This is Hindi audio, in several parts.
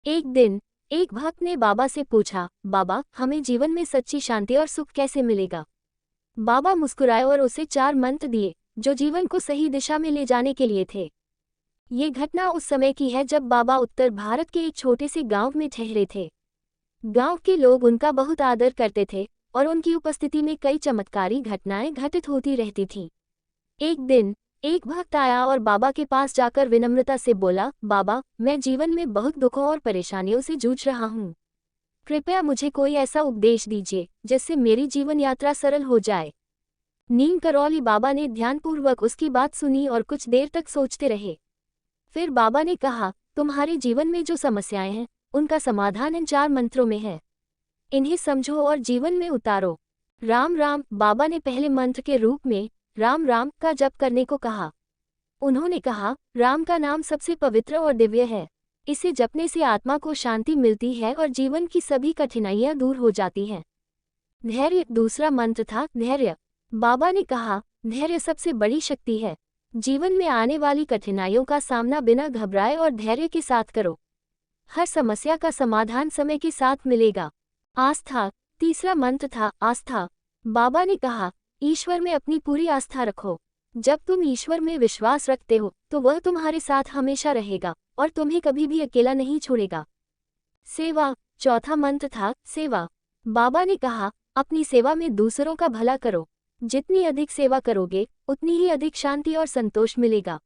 एक दिन एक भक्त ने बाबा से पूछा, बाबा, हमें जीवन में सच्ची शांति और सुख कैसे मिलेगा। बाबा मुस्कुराए और उसे 4 मंत्र दिए, जो जीवन को सही दिशा में ले जाने के लिए थे। ये घटना उस समय की है जब बाबा उत्तर भारत के एक छोटे से गांव में ठहरे थे। गांव के लोग उनका बहुत आदर करते थे और उनकी उपस्थिति में कई चमत्कारी घटनाएं घटित होती रहती थीं। एक दिन एक भक्त आया और बाबा के पास जाकर विनम्रता से बोला, बाबा, मैं जीवन में बहुत दुखों और परेशानियों से जूझ रहा हूँ। कृपया मुझे कोई ऐसा उपदेश दीजिए जिससे मेरी जीवन यात्रा सरल हो जाए। नीम करौली बाबा ने ध्यानपूर्वक उसकी बात सुनी और कुछ देर तक सोचते रहे। फिर बाबा ने कहा, तुम्हारे जीवन में जो समस्याएं हैं उनका समाधान इन 4 मंत्रों में है। इन्हें समझो और जीवन में उतारो। राम राम। बाबा ने पहले मंत्र के रूप में राम राम का जप करने को कहा। उन्होंने कहा, राम का नाम सबसे पवित्र और दिव्य है। इसे जपने से आत्मा को शांति मिलती है और जीवन की सभी कठिनाइयां दूर हो जाती हैं। धैर्य दूसरा मंत्र था धैर्य। बाबा ने कहा, धैर्य सबसे बड़ी शक्ति है। जीवन में आने वाली कठिनाइयों का सामना बिना घबराए और धैर्य के साथ करो। हर समस्या का समाधान समय के साथ मिलेगा। आस्था तीसरा मंत्र था आस्था। बाबा ने कहा, ईश्वर में अपनी पूरी आस्था रखो। जब तुम ईश्वर में विश्वास रखते हो तो वह तुम्हारे साथ हमेशा रहेगा और तुम्हें कभी भी अकेला नहीं छोड़ेगा। सेवा चौथा मंत्र था सेवा। बाबा ने कहा, अपनी सेवा में दूसरों का भला करो। जितनी अधिक सेवा करोगे उतनी ही अधिक शांति और संतोष मिलेगा।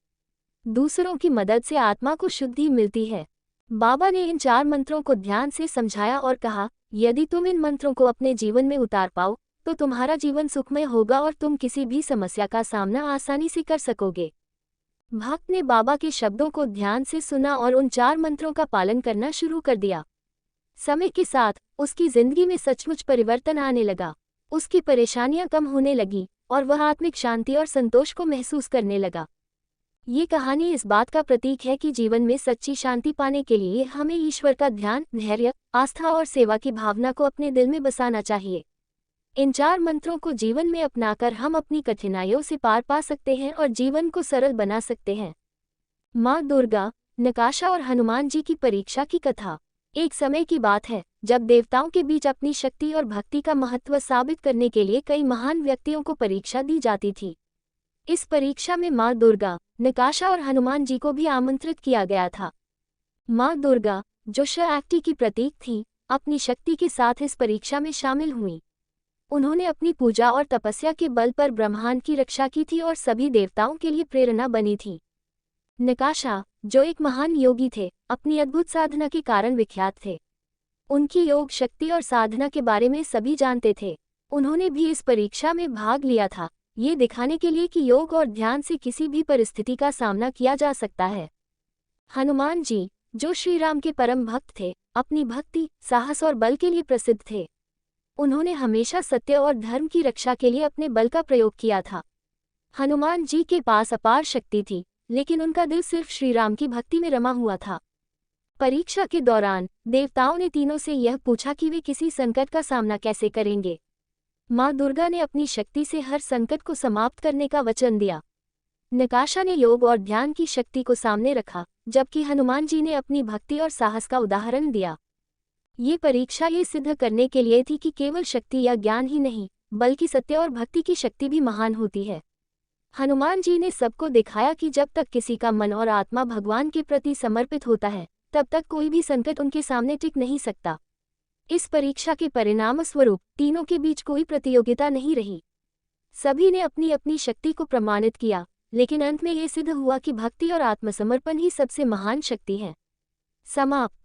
दूसरों की मदद से आत्मा को शुद्धि मिलती है। बाबा ने इन 4 मंत्रों को ध्यान से समझाया और कहा, यदि तुम इन मंत्रों को अपने जीवन में उतार पाओ तो तुम्हारा जीवन सुखमय होगा और तुम किसी भी समस्या का सामना आसानी से कर सकोगे। भक्त ने बाबा के शब्दों को ध्यान से सुना और उन 4 मंत्रों का पालन करना शुरू कर दिया। समय के साथ उसकी जिंदगी में सचमुच परिवर्तन आने लगा। उसकी परेशानियां कम होने लगी और वह आत्मिक शांति और संतोष को महसूस करने लगा। ये कहानी इस बात का प्रतीक है कि जीवन में सच्ची शांति पाने के लिए हमें ईश्वर का ध्यान, धैर्य, आस्था और सेवा की भावना को अपने दिल में बसाना चाहिए। इन 4 मंत्रों को जीवन में अपनाकर हम अपनी कठिनाइयों से पार पा सकते हैं और जीवन को सरल बना सकते हैं। माँ दुर्गा, नकाशा और हनुमान जी की परीक्षा की कथा। एक समय की बात है जब देवताओं के बीच अपनी शक्ति और भक्ति का महत्व साबित करने के लिए कई महान व्यक्तियों को परीक्षा दी जाती थी। इस परीक्षा में माँ दुर्गा, नकाशा और हनुमान जी को भी आमंत्रित किया गया था। माँ दुर्गा, जो शक्ति की प्रतीक थी, अपनी शक्ति के साथ इस परीक्षा में शामिल हुई। उन्होंने अपनी पूजा और तपस्या के बल पर ब्रह्मांड की रक्षा की थी और सभी देवताओं के लिए प्रेरणा बनी थी। नकाशा, जो एक महान योगी थे, अपनी अद्भुत साधना के कारण विख्यात थे। उनकी योग शक्ति और साधना के बारे में सभी जानते थे। उन्होंने भी इस परीक्षा में भाग लिया था, ये दिखाने के लिए कि योग और ध्यान से किसी भी परिस्थिति का सामना किया जा सकता है। हनुमान जी, जो श्री राम के परम भक्त थे, अपनी भक्ति, साहस और बल के लिए प्रसिद्ध थे। उन्होंने हमेशा सत्य और धर्म की रक्षा के लिए अपने बल का प्रयोग किया था। हनुमान जी के पास अपार शक्ति थी, लेकिन उनका दिल सिर्फ श्री राम की भक्ति में रमा हुआ था। परीक्षा के दौरान देवताओं ने तीनों से यह पूछा कि वे किसी संकट का सामना कैसे करेंगे। माँ दुर्गा ने अपनी शक्ति से हर संकट को समाप्त करने का वचन दिया। नकाशा ने योग और ध्यान की शक्ति को सामने रखा, जबकि हनुमान जी ने अपनी भक्ति और साहस का उदाहरण दिया। ये परीक्षा ये सिद्ध करने के लिए थी कि केवल शक्ति या ज्ञान ही नहीं, बल्कि सत्य और भक्ति की शक्ति भी महान होती है। हनुमान जी ने सबको दिखाया कि जब तक किसी का मन और आत्मा भगवान के प्रति समर्पित होता है, तब तक कोई भी संकट उनके सामने टिक नहीं सकता। इस परीक्षा के परिणामस्वरूप तीनों के बीच कोई प्रतियोगिता नहीं रही। सभी ने अपनी अपनी शक्ति को प्रमाणित किया, लेकिन अंत में ये सिद्ध हुआ कि भक्ति और आत्मसमर्पण ही सबसे महान शक्ति है। समाप्त।